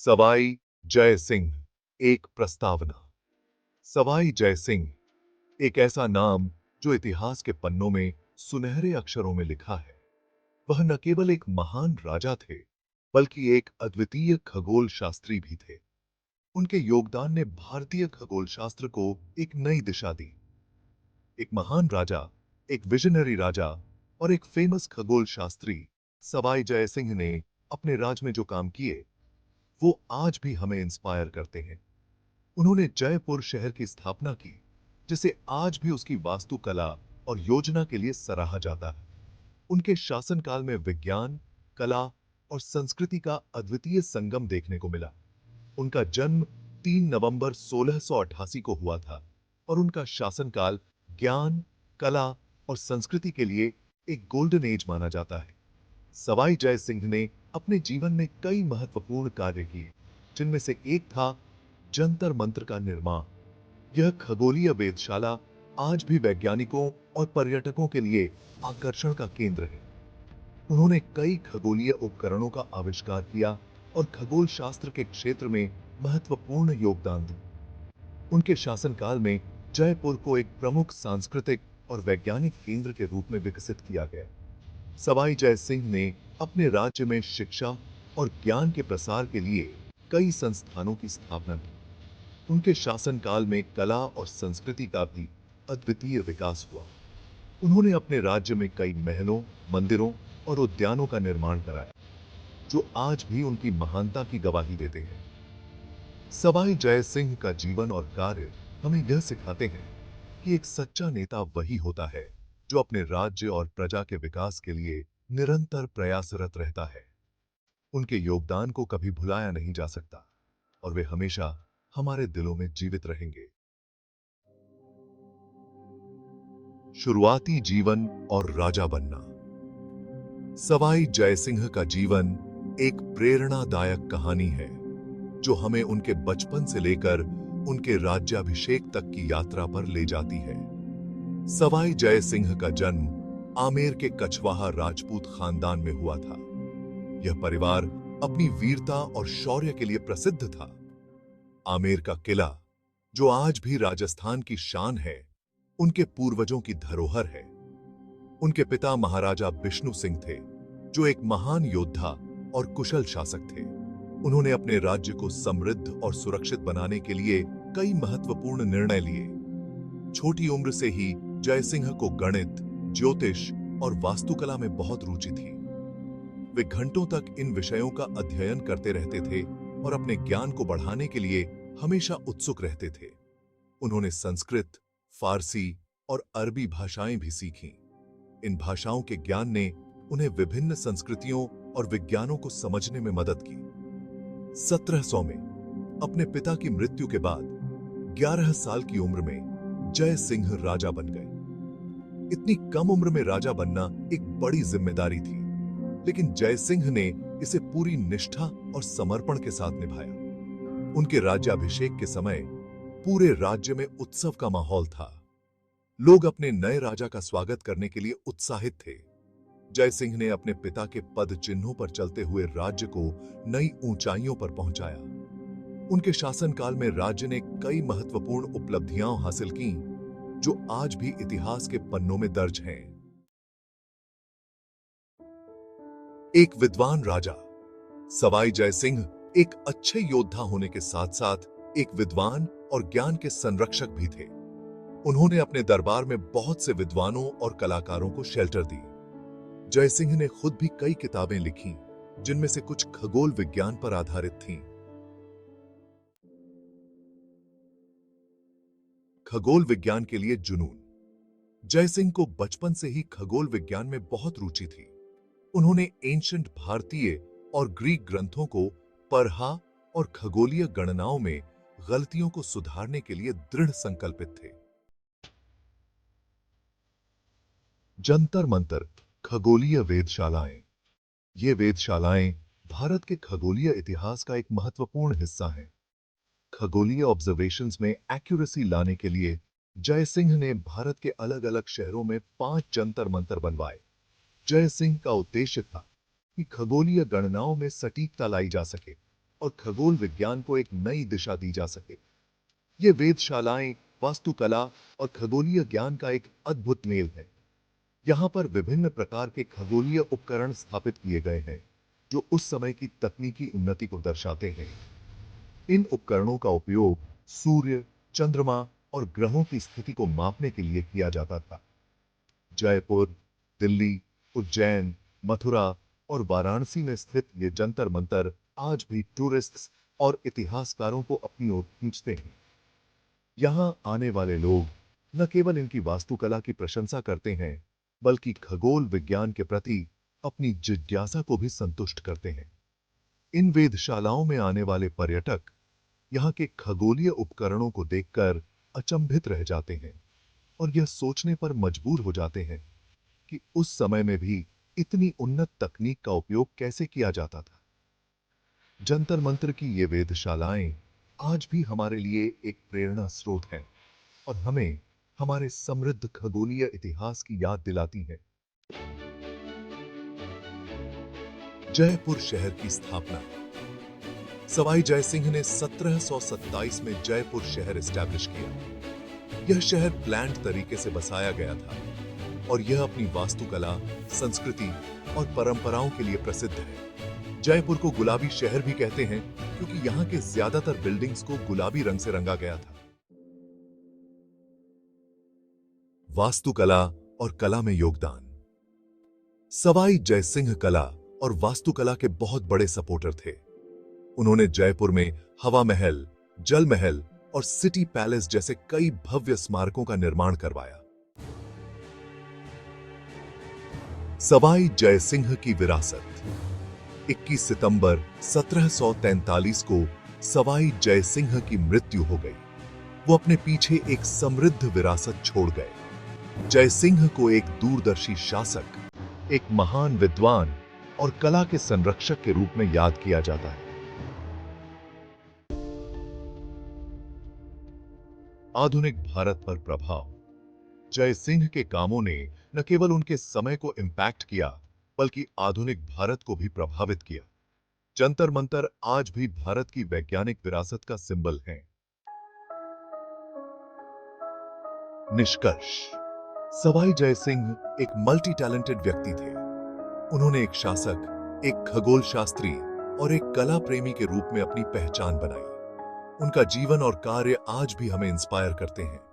सवाई जय सिंह एक प्रस्तावना। सवाई जय सिंह एक ऐसा नाम जो इतिहास के पन्नों में सुनहरे अक्षरों में लिखा है। वह न केवल एक महान राजा थे, बल्कि एक अद्वितीय खगोल शास्त्री भी थे। उनके योगदान ने भारतीय खगोल शास्त्र को एक नई दिशा दी। एक महान राजा, एक विजनरी राजा और एक फेमस खगोल शास्त्री सवाई जय सिंह ने अपने राज में जो काम किए, वो आज भी हमें इंस्पायर करते हैं। उन्होंने जयपुर शहर की स्थापना की, जिसे आज भी उसकी वास्तुकला और योजना के लिए सराहा जाता है। उनके शासनकाल में विज्ञान, कला और संस्कृति का अद्वितीय संगम देखने को मिला। उनका जन्म 3 नवंबर 1688 को हुआ था और उनका शासनकाल ज्ञान, कला और संस्कृति के लिए एक गोल्डन एज माना जाता है। सवाई जय सिंह ने अपने जीवन में कई महत्वपूर्ण कार्य किए, जिनमें से एक था जंतर मंत्र का निर्माण। यह खगोलीय वेधशाला आज भी वैज्ञानिकों और पर्यटकों के लिए आकर्षण का केंद्र है। उन्होंने कई खगोलीय उपकरणों का आविष्कार किया और खगोल शास्त्र के क्षेत्र में महत्वपूर्ण योगदान दिया। उनके शासनकाल में जयपुर को एक प्रमुख सांस्कृतिक और वैज्ञानिक केंद्र के रूप में विकसित किया गया। सवाई जय सिंह ने अपने राज्य में शिक्षा और ज्ञान के प्रसार के लिए कई संस्थानों की स्थापना की। उनके शासनकाल में कला और संस्कृति का भी अद्वितीय विकास हुआ। उन्होंने अपने राज्य में कई महलों, मंदिरों और उद्यानों का निर्माण कराया, जो आज भी उनकी महानता की गवाही देते हैं। सवाई जय सिंह का जीवन और कार्य हमें यह सिखाते हैं कि एक सच्चा नेता वही होता है जो अपने राज्य और प्रजा के विकास के लिए निरंतर प्रयासरत रहता है। उनके योगदान को कभी भुलाया नहीं जा सकता और वे हमेशा हमारे दिलों में जीवित रहेंगे। शुरुआती जीवन और राजा बनना। सवाई जय सिंह का जीवन एक प्रेरणादायक कहानी है, जो हमें उनके बचपन से लेकर उनके राज्याभिषेक तक की यात्रा पर ले जाती है। सवाई जय सिंह का जन्म आमेर के कछवाहा राजपूत खानदान में हुआ था। यह परिवार अपनी वीरता और शौर्य के लिए प्रसिद्ध था। आमेर का किला, जो आज भी राजस्थान की शान है, उनके पूर्वजों की धरोहर है। उनके पिता महाराजा विष्णु सिंह थे, जो एक महान योद्धा और कुशल शासक थे। उन्होंने अपने राज्य को समृद्ध और सुरक्षित बनाने के लिए कई महत्वपूर्ण निर्णय लिए। छोटी उम्र से ही जय सिंह को गणित, ज्योतिष और वास्तुकला में बहुत रुचि थी। वे घंटों तक इन विषयों का अध्ययन करते रहते थे और अपने ज्ञान को बढ़ाने के लिए हमेशा उत्सुक रहते थे। उन्होंने संस्कृत, फारसी और अरबी भाषाएं भी सीखीं। इन भाषाओं के ज्ञान ने उन्हें विभिन्न संस्कृतियों और विज्ञानों को समझने में मदद की। 1700 में अपने पिता की मृत्यु के बाद 11 साल की उम्र में जय सिंह राजा बन गए। इतनी कम उम्र में राजा बनना एक बड़ी जिम्मेदारी थी, लेकिन जय सिंह ने इसे पूरी निष्ठा और समर्पण के साथ निभाया। उनके राज्याभिषेक के समय पूरे राज्य में उत्सव का माहौल था। लोग अपने नए राजा का स्वागत करने के लिए उत्साहित थे। जय सिंह ने अपने पिता के पद चिन्हों पर चलते हुए राज्य को नई ऊंचाइयों पर पहुंचाया। उनके शासनकाल में राज्य ने कई महत्वपूर्ण उपलब्धियां हासिल की, जो आज भी इतिहास के पन्नों में दर्ज हैं। एक विद्वान राजा। सवाई जय सिंह एक अच्छे योद्धा होने के साथ साथ एक विद्वान और ज्ञान के संरक्षक भी थे। उन्होंने अपने दरबार में बहुत से विद्वानों और कलाकारों को शेल्टर दी। जय सिंह ने खुद भी कई किताबें लिखी, जिनमें से कुछ खगोल विज्ञान पर आधारित थीं। खगोल विज्ञान के लिए जुनून। जय सिंह को बचपन से ही खगोल विज्ञान में बहुत रुचि थी। उन्होंने एंशिएंट भारतीय और ग्रीक ग्रंथों को पढ़ा और खगोलीय गणनाओं में गलतियों को सुधारने के लिए दृढ़ संकल्पित थे। जंतर मंतर खगोलीय वेधशालाएं। ये वेधशालाएं भारत के खगोलीय इतिहास का एक महत्वपूर्ण हिस्सा हैं। खगोलीय ऑब्जर्वेशंस में एक्यूरेसी लाने के लिए जय सिंह ने भारत के अलग-अलग शहरों में 5 जंतर मंतर बनवाए। जय सिंह का उद्देश्य था कि खगोलीय गणनाओं में सटीकता लाई जा सके। और खगोल विज्ञान को एक नई दिशा दी जा सके। ये वेधशालाएं वास्तुकला और खगोलीय ज्ञान का एक अद्भुत मेल है। यहाँ पर विभिन्न प्रकार के खगोलीय उपकरण स्थापित किए गए हैं जो उस समय की तकनीकी उन्नति को दर्शाते हैं। इन उपकरणों का उपयोग सूर्य, चंद्रमा और ग्रहों की स्थिति को मापने के लिए किया जाता था। जयपुर, दिल्ली, उज्जैन, मथुरा और वाराणसी में स्थित ये जंतर मंतर आज भी टूरिस्ट्स और इतिहासकारों को अपनी ओर खींचते हैं। यहाँ आने वाले लोग न केवल इनकी वास्तुकला की प्रशंसा करते हैं, बल्कि खगोल विज्ञान के प्रति अपनी जिज्ञासा को भी संतुष्ट करते हैं। इन वेधशालाओं में आने वाले पर्यटक यहाँ के खगोलीय उपकरणों को देखकर अचंभित रह जाते हैं और यह सोचने पर मजबूर हो जाते हैं कि उस समय में भी इतनी उन्नत तकनीक का उपयोग कैसे किया जाता था। जंतर मंतर की ये वेधशालाएं आज भी हमारे लिए एक प्रेरणा स्रोत हैं और हमें हमारे समृद्ध खगोलीय इतिहास की याद दिलाती हैं। जयपुर शहर की स्थापना। सवाई जयसिंह ने 1727 में जयपुर शहर एस्टैब्लिश किया। यह शहर प्लान्ड तरीके से बसाया गया था और यह अपनी वास्तुकला, संस्कृति और परंपराओं के लिए प्रसिद्ध है। जयपुर को गुलाबी शहर भी कहते हैं क्योंकि यहाँ के ज्यादातर बिल्डिंग्स को गुलाबी रंग से रंगा गया था। वास्तुकला और कला में योगदान। सवाई जयसिंह कला और वास्तुकला के बहुत बड़े सपोर्टर थे। उन्होंने जयपुर में हवा महल, जल महल और सिटी पैलेस जैसे कई भव्य स्मारकों का निर्माण करवाया। सवाई जयसिंह की विरासत। 21 सितंबर 1743 को सवाई जयसिंह की मृत्यु हो गई। वो अपने पीछे एक समृद्ध विरासत छोड़ गए। जयसिंह को एक दूरदर्शी शासक, एक महान विद्वान और कला के संरक्षक के रूप में याद किया जाता है। आधुनिक भारत पर प्रभाव। जयसिंह के कामों ने न केवल उनके समय को इंपैक्ट किया, बल्कि आधुनिक भारत को भी प्रभावित किया। जंतर मंतर आज भी भारत की वैज्ञानिक विरासत का सिंबल है। निष्कर्ष। सवाई जयसिंह एक मल्टी टैलेंटेड व्यक्ति थे। उन्होंने एक शासक, एक खगोल शास्त्री और एक कला प्रेमी के रूप में अपनी पहचान बनाई। उनका जीवन और कार्य आज भी हमें इंस्पायर करते हैं।